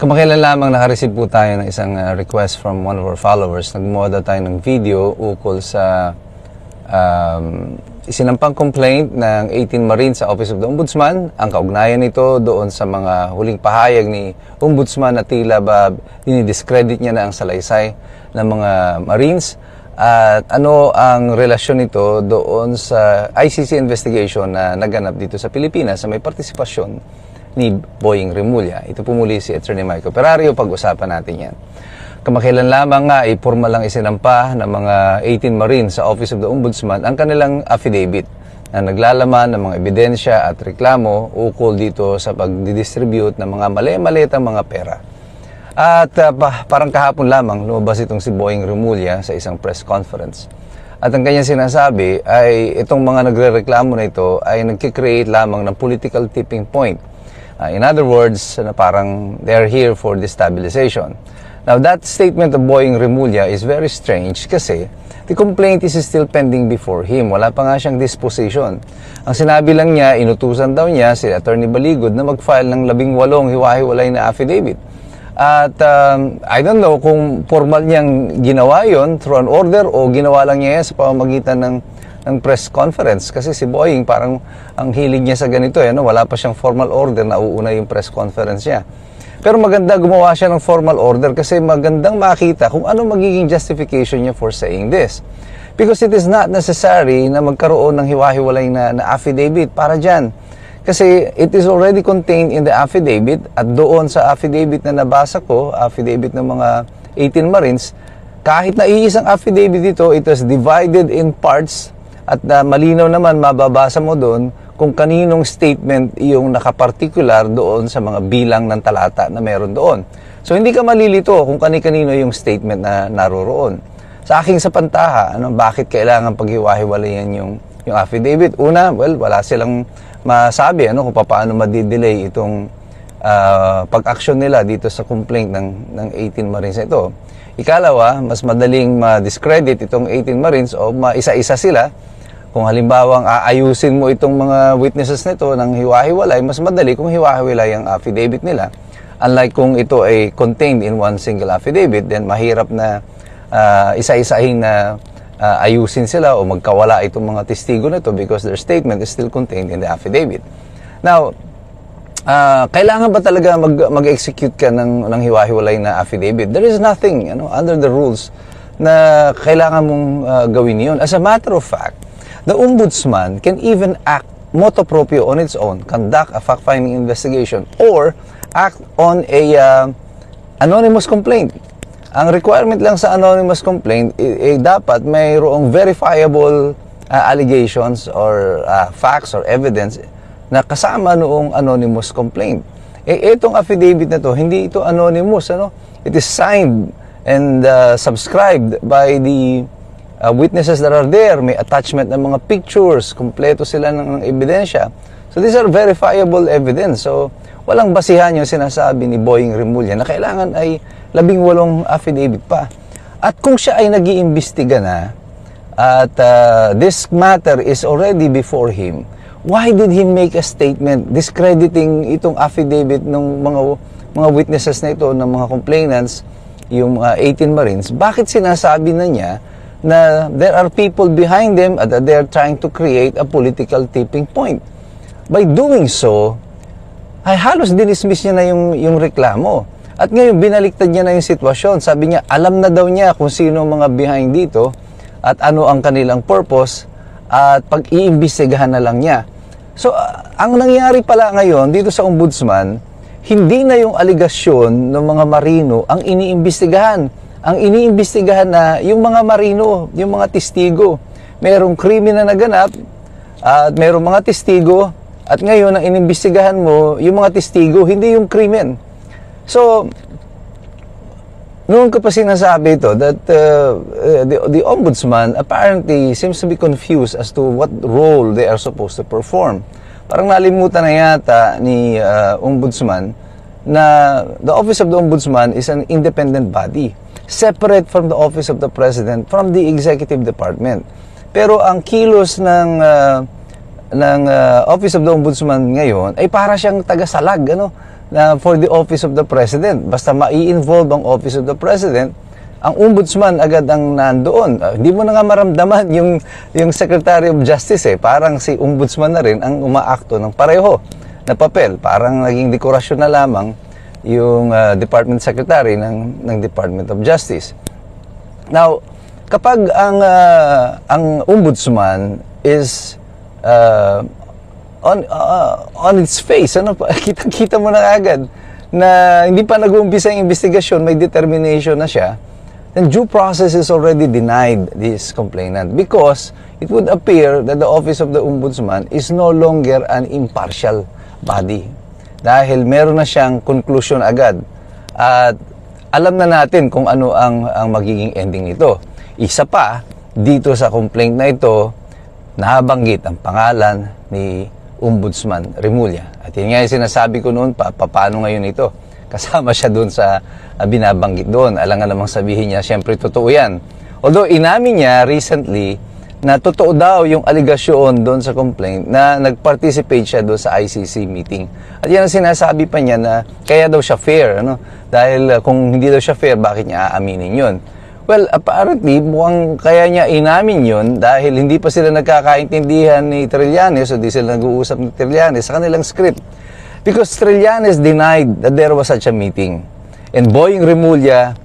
Kamakailan lamang nakareceive po tayo ng isang request from one of our followers. Nagmuha daw tayo ng video ukol sa isinampang complaint ng 18 Marines sa Office of the Ombudsman. Ang kaugnayan nito doon sa mga huling pahayag ni Ombudsman na tila ba dinidiscredit niya na ang salaysay ng mga Marines. At ano ang relasyon nito doon sa ICC investigation na naganap dito sa Pilipinas sa may partisipasyon ni Boying Remulla. Ito po muli si Attorney Michael Perario, pag-usapan natin yan. Kamakailan lamang nga, formal lang isinampa ng mga 18 Marines sa Office of the Ombudsman ang kanilang affidavit na naglalaman ng mga ebidensya at reklamo ukol dito sa pagdidistribute ng mga mali-malitang mga pera. At parang kahapon lamang lumabas itong si Boying Remulla sa isang press conference. At ang kanyang sinasabi ay itong mga nagrereklamo na ito ay nagkikreate lamang ng political tipping point. In other words, parang they're here for destabilization. Now, that statement of Boying Remulla is very strange kasi the complaint is still pending before him. Wala pa nga siyang disposition. Ang sinabi lang niya, inutusan daw niya si Attorney Baligod na mag-file ng 18 hiwa-hiwalay na affidavit. At I don't know kung formal niyang ginawa yon through an order o ginawa lang niya sa pamamagitan ng press conference. Kasi si Boying parang ang hilig niya sa ganito. Wala pa siyang formal order na uuna yung press conference niya. Pero maganda gumawa siya ng formal order kasi magandang makita kung ano magiging justification niya for saying this. Because it is not necessary na magkaroon ng hiwa-hiwalay na affidavit para dyan. Kasi it is already contained in the affidavit at doon sa affidavit na nabasa ko, affidavit ng mga 18 Marines, kahit na iisang affidavit dito, it was divided in parts at malinaw naman mababasa mo doon kung kaninong statement yung nakapartikular doon sa mga bilang ng talata na meron doon. So hindi ka malilito kung kani-kanino yung statement na naroroon. Sa aking sapantaha, bakit kailangan paghiwa-hiwalayan yung affidavit? Una, wala silang masabi kung paano madidelay itong pag-action nila dito sa complaint ng 18 Marines na ito. Ikalawa, mas madaling ma-discredit itong 18 Marines o maisa-isa sila. Kung halimbawa aayusin mo itong mga witnesses nito ng hiwa-hiwalay, mas madali kung hiwa-hiwalay ang affidavit nila. Unlike kung ito ay contained in one single affidavit, then mahirap na isa-isahin na ayusin sila o magkawala itong mga testigo na ito because their statement is still contained in the affidavit. Now, kailangan ba talaga mag-execute ka ng hiwa-hiwalay na affidavit? There is nothing under the rules na kailangan mong gawin yun. As a matter of fact, the Ombudsman can even act motu proprio on its own, conduct a fact-finding investigation, or act on a anonymous complaint. Ang requirement lang sa anonymous complaint, dapat mayroong verifiable allegations or facts or evidence na kasama noong anonymous complaint. Itong affidavit na to, hindi ito anonymous. It is signed and subscribed by the witnesses that are there. May attachment ng mga pictures, kompleto sila ng ebidensya. So these are verifiable evidence. So walang basihan yung sinasabi ni Boying Remulla na kailangan ay 18 affidavit pa. At kung siya ay nag-iimbestiga na at this matter is already before him, why did he make a statement discrediting itong affidavit ng mga witnesses na ito, ng mga complainants, yung 18 Marines? Bakit sinasabi na niya na there are people behind them at that they're trying to create a political tipping point? By doing so, ay halos dinismiss niya na yung reklamo. At ngayon, binaliktad niya na yung sitwasyon. Sabi niya, alam na daw niya kung sino mga behind dito at ano ang kanilang purpose at pag-iimbestigahan na lang niya. So, ang nangyari pala ngayon dito sa Ombudsman, hindi na yung aligasyon ng mga Marino ang iniimbestigahan. Ang iniimbestigahan na yung mga Marino, yung mga testigo. Merong krimen na naganap at merong mga testigo at ngayon ang inimbestigahan mo yung mga testigo, hindi yung krimen. So, noon ko pa sinasabi ito that the Ombudsman apparently seems to be confused as to what role they are supposed to perform. Parang nalimutan na yata ni Ombudsman na the Office of the Ombudsman is an independent body, separate from the Office of the President, from the Executive Department. Pero ang kilos ng Office of the Ombudsman ngayon ay para siyang tagasalag na for the Office of the President. Basta mai-involve ang Office of the President, ang ombudsman agad ang nandoon. Hindi mo na nga maramdaman yung Secretary of Justice eh. Parang si ombudsman na rin ang umaakto ng pareho na papel. Parang naging dekorasyon na lamang yung Department Secretary ng Department of Justice. Now, kapag ang ombudsman is on its face, kita mo na agad na hindi pa nag-uumpisa yung investigasyon, may determination na siya, then due process is already denied this complainant because it would appear that the Office of the Ombudsman is no longer an impartial body. Dahil meron na siyang conclusion agad. At alam na natin kung ano ang magiging ending nito. Isa pa, dito sa complaint na ito, nabanggit ang pangalan ni Ombudsman Remulla. At yun nga yung sinasabi ko noon, paano ngayon ito? Kasama siya doon sa binabanggit doon. Alang nga namang sabihin niya, syempre totoo yan. Although inamin niya recently na totoo daw yung aligasyon doon sa complaint na nag-participate siya doon sa ICC meeting. At yan ang sinasabi pa niya na kaya daw siya fair. Dahil kung hindi daw siya fair, bakit niya aaminin yun? Well, apparently, mukhang kaya niya inamin yun dahil hindi pa sila nagkakaintindihan ni Trillanes o di sila nag-uusap ni Trillanes sa kanilang script. Because Trillanes denied that there was such a meeting. And Boying Remulla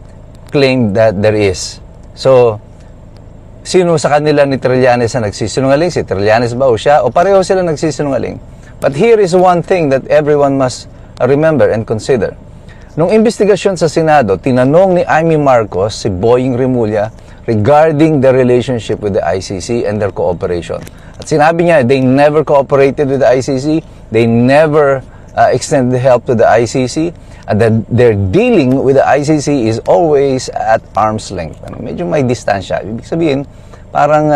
claimed that there is. So, sino sa kanila ni Trillanes na nagsisinungaling? Si Trillanes ba o siya? O pareho sila nagsisinungaling? But here is one thing that everyone must remember and consider. Nung investigasyon sa Senado, tinanong ni Amy Marcos si Boying Remulla regarding the relationship with the ICC and their cooperation. At sinabi niya, they never cooperated with the ICC, they never extended help to the ICC, and that their dealing with the ICC is always at arm's length. Medyo may distansya. Ibig sabihin, parang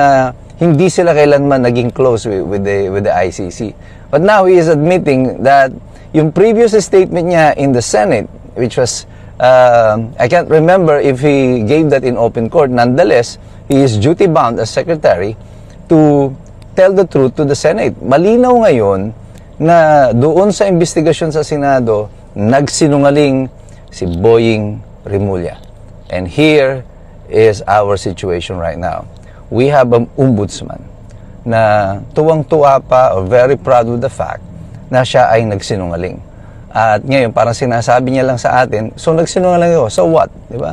hindi sila kailanman naging close with the ICC. But now he is admitting that yung previous statement niya in the Senate, which was, I can't remember if he gave that in open court. Nonetheless, he is duty-bound as secretary to tell the truth to the Senate. Malinaw ngayon na doon sa investigasyon sa Senado, nagsinungaling si Boying Remulla. And here is our situation right now. We have an ombudsman na tuwang-tuwa pa or very proud of the fact na siya ay nagsinungaling. At ngayon, parang sinasabi niya lang sa atin, so nagsinungaling ako, so what? Diba?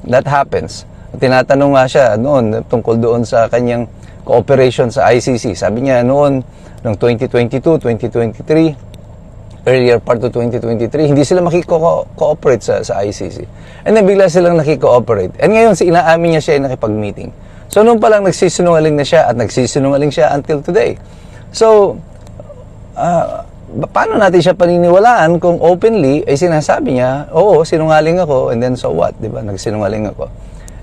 That happens. At tinatanong nga siya noon, tungkol doon sa kanyang cooperation sa ICC. Sabi niya noon, noong 2022, 2023, earlier part of 2023, hindi sila makiko-cooperate sa ICC. And then bigla silang nakiko-cooperate. And ngayon, inaamin niya siya ay nakipag-meeting. So noon pa lang nagsisinungaling na siya at nagsisinungaling siya until today. So, paano natin siya paniniwalaan kung openly ay sinasabi niya, oo, sinungaling ako, and then so what? Diba? Nagsinungaling ako.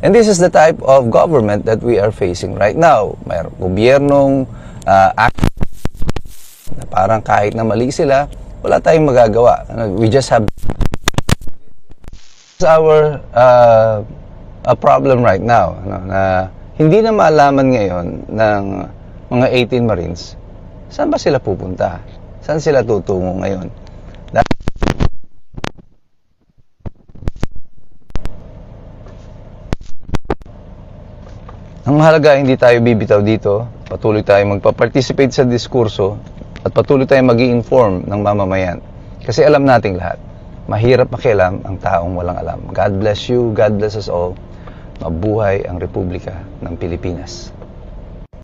And this is the type of government that we are facing right now. Mayroong gobyernong na parang kahit na mali sila, wala tayong magagawa. We just have our a problem right now, na hindi na malaman ngayon ng mga 18 Marines saan ba sila pupunta? Saan sila tutungo ngayon? Ang mahalaga, hindi tayo bibitaw dito. Patuloy tayong magpa-participate sa diskurso at patuloy tayong mag-i-inform ng mamamayan. Kasi alam nating lahat, mahirap makialam ang taong walang alam. God bless you, God bless us all. Mabuhay ang Republika ng Pilipinas.